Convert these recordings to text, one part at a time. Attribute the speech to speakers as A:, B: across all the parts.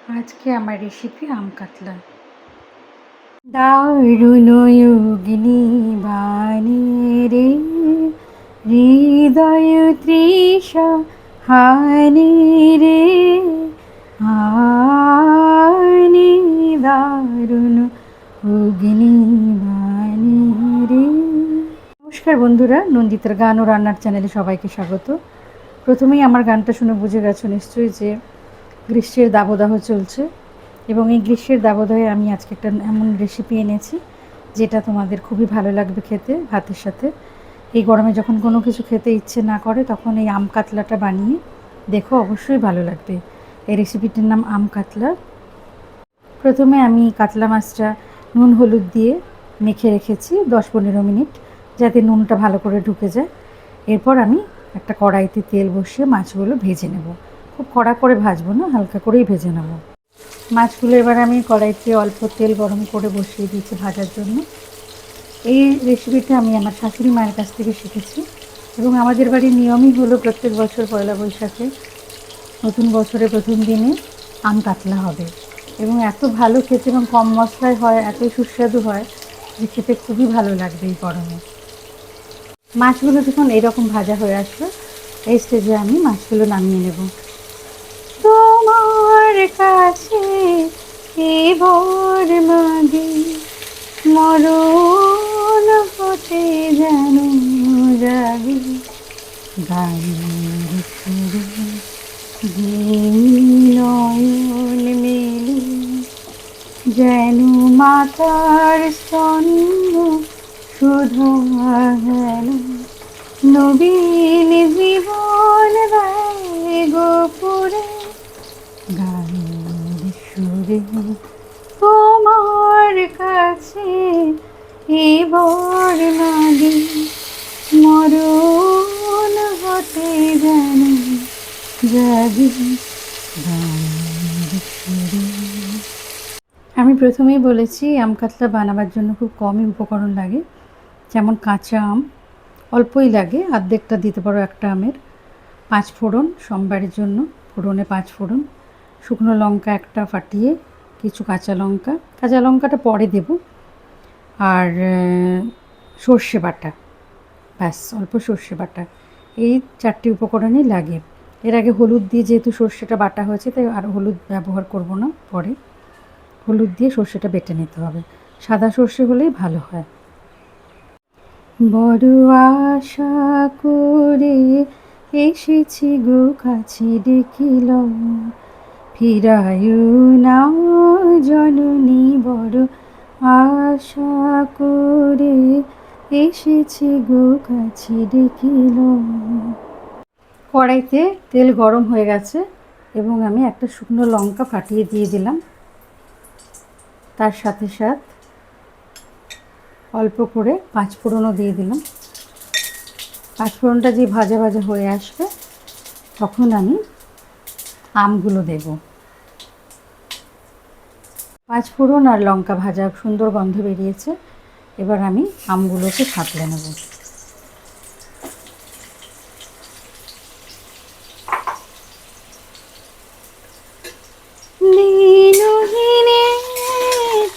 A: আজকে আমার রেসিপি আম কাতলা। দারুণ যোগিনী বাণী রে, হৃদয় তৃষা হানি রে, হানি দারুণ যোগিনী বাণী রে। নমস্কার বন্ধুরা, নন্দিতার গান ও রান্নার চ্যানেলে সবাইকে স্বাগত। প্রথমেই আমার গানটা শুনে বুঝে গেছো নিশ্চয়ই যে গ্রীষ্মের দাবদাহ চলছে, এবং এই গ্রীষ্মের দাবদাহে আমি আজকে একটা এমন রেসিপি এনেছি যেটা তোমাদের খুবই ভালো লাগবে খেতে ভাতের সাথে। এই গরমে যখন কোনো কিছু খেতে ইচ্ছে না করে তখন এই আম কাতলাটা বানিয়ে দেখো, অবশ্যই ভালো লাগবে। এই রেসিপিটির নাম আম কাতলা। প্রথমে আমি কাতলা মাছটা নুন হলুদ দিয়ে মেখে রেখেছি 10-15 মিনিট, যাতে নুনটা ভালো করে ঢুকে যায়। এরপর আমি একটা কড়াইতে তেল বসিয়ে মাছগুলো ভেজে নেব। খুব কড়া করে ভাজবো না, হালকা করেই ভেজে নেব মাছগুলো। এবার আমি কড়াইতে অল্প তেল গরম করে বসিয়ে দিয়েছি ভাজার জন্য। এই রেসিপিটা আমি আমার শাশুড়ি মায়ের কাছ থেকে শিখেছি, এবং আমাদের বাড়ির নিয়মই হলো প্রত্যেক বছর পয়লা বৈশাখে নতুন বছরের প্রথম দিনে আম কাতলা হবে, এবং এত ভালো খেতে এবং কম মশলায় হয়, এতই সুস্বাদু হয় যে খেতে খুবই ভালো লাগবে এই গরমে। মাছগুলো যখন এরকম ভাজা হয়ে আসবে, এই স্টেজে আমি মাছগুলো নামিয়ে নেব। তোমার কাছে এবার মাগে মরণ হতে যেন যাবে, গানের সুরে নয়ন মেলে যেন মাতার স্তন্য শুধু হেন নবীন জীবন গোপুরে, গানের সুরে তোমার কাছে এবার লাগে মরণ হতে যেন জাগে, গানের সুরে। আমি প্রথমেই বলেছি আম কাতলা বানাবার জন্য খুব কমই উপকরণ লাগে। যেমন কাঁচা আম অল্পই লাগে, অর্ধেকটা দিতে পারো একটা আমের। 5 ফোড়ন সোমবারের জন্য, ফোড়নে 5 ফোড়ন, শুকনো লঙ্কা একটা ফাটিয়ে, কিছু কাঁচা লঙ্কাটা পরে দেব, আর সর্ষে বাটা, ব্যাস অল্প সর্ষে বাটা। এই 4টি উপকরণই লাগে। এর আগে হলুদ দিয়ে যেহেতু সর্ষেটা বাটা হয়েছে, তাই আর হলুদ ব্যবহার করব না, পরে হলুদ দিয়ে সর্ষেটা বেটে নিতে হবে। সাদা সর্ষে হলেই ভালো হয়। বড় আশা করে এসেছি গো কাছে দেখিল, ফিরায়ু না জননী, বড় আশা করে এসেছি গো কাছে দেখিল। কড়াইতে তেল গরম হয়ে গেছে, এবং আমি একটা শুকনো লঙ্কা ফাটিয়ে দিয়ে দিলাম। তার সাথে সাথে অল্প করে 5 ফোড়নও দিয়ে দিলাম। 5 ফোড়নটা যে ভাজা ভাজা হয়ে আসবে, তখন আমি আমগুলো দেব। 5 ফোড়ন আর লঙ্কা ভাজা সুন্দর গন্ধ বেরিয়েছে। এবার আমি আমগুলোকে সাঁতলে নেব। দিনহীনে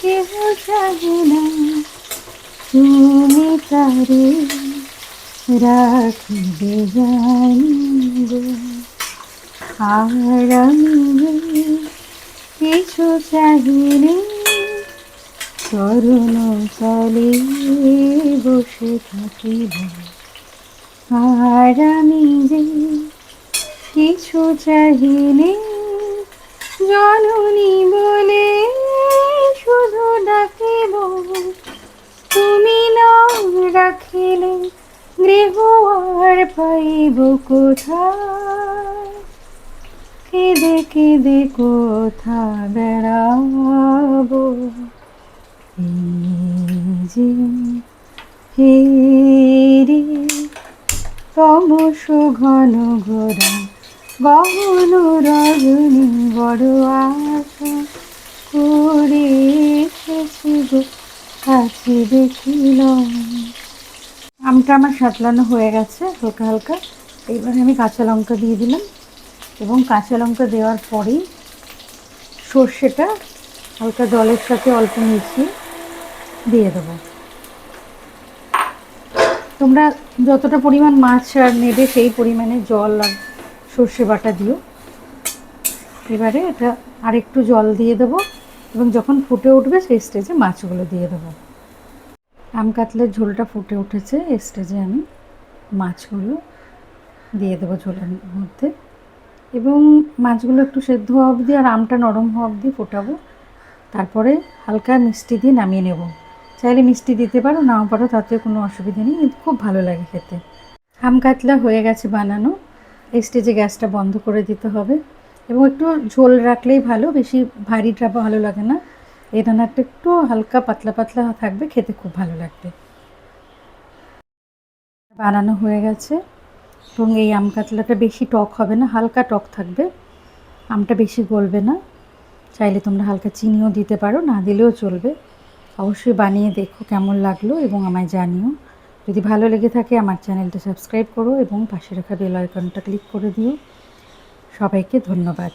A: কেহ চাহে না, তুমি তারে রাখিবে জানিব, আর আমি কিছু চাহিলে চরণ তলে বসে থাকিব, আর আমি যে কিছু চাহিলে জননী বলে শুধু ডাকিব, তুমি না রাখিলে গৃহ আর পাইব কোথায়, কেঁদে কেঁদে কোথা বেড়াবো, যে ফেরি তমস ঘন ঘোরা গহন রজনী, বড় আশা করে এসেছি গো কাছে দেখিল। আমটা আমার সাঁতলানো হয়ে গেছে হালকা হালকা। এইবার আমি কাঁচা লঙ্কা দিয়ে দিলাম, এবং কাঁচা লঙ্কা দেওয়ার পরেই সর্ষেটা হালকা জলের সাথে অল্প মিশিয়ে দিয়ে দেবো। তোমরা যতটা পরিমাণ মাছ আর নেবে সেই পরিমাণে জল আর সর্ষে বাটা দিও। এবারে এটা আরেকটু জল দিয়ে দেবো এবং যখন ফুটে উঠবে সেই স্টেজে মাছগুলো দিয়ে দেবো। আম কাতলার ঝোলটা ফুটে উঠেছে, এই স্টেজে আমি মাছগুলো দিয়ে দেবো ঝোলের মধ্যে এবং মাছগুলো একটু সেদ্ধ হওয়া অবধি আর আমটা নরম হওয়া অবধি ফোটাবো। তারপরে হালকা মিষ্টি দিয়ে নামিয়ে নেব। চাইলে মিষ্টি দিতে পারো, নাও পারো, তাতে কোনো অসুবিধা নেই, কিন্তু খুব ভালো লাগে খেতে। আম কাতলা হয়ে গেছে বানানো। এই স্টেজে গ্যাসটা বন্ধ করে দিতে হবে এবং একটু ঝোল রাখলেই ভালো, বেশি ভারীটা ভালো লাগে না। এই রান্নাটা একটু হালকা পাতলা পাতলা থাকবে, খেতে খুব ভালো লাগবে। বানানো হয়ে গেছে এবং এই আম কাতলাটা বেশি টক হবে না, হালকা টক থাকবে, আমটা বেশি গলবে না। চাইলে তোমরা হালকা চিনিও দিতে পারো, না দিলেও চলবে। অবশ্যই বানিয়ে দেখো কেমন লাগলো এবং আমায় জানিও। যদি ভালো লেগে থাকে আমার চ্যানেলটা সাবস্ক্রাইব করো এবং পাশে রাখা বেল আইকনটা ক্লিক করে দিও। সবাইকে ধন্যবাদ।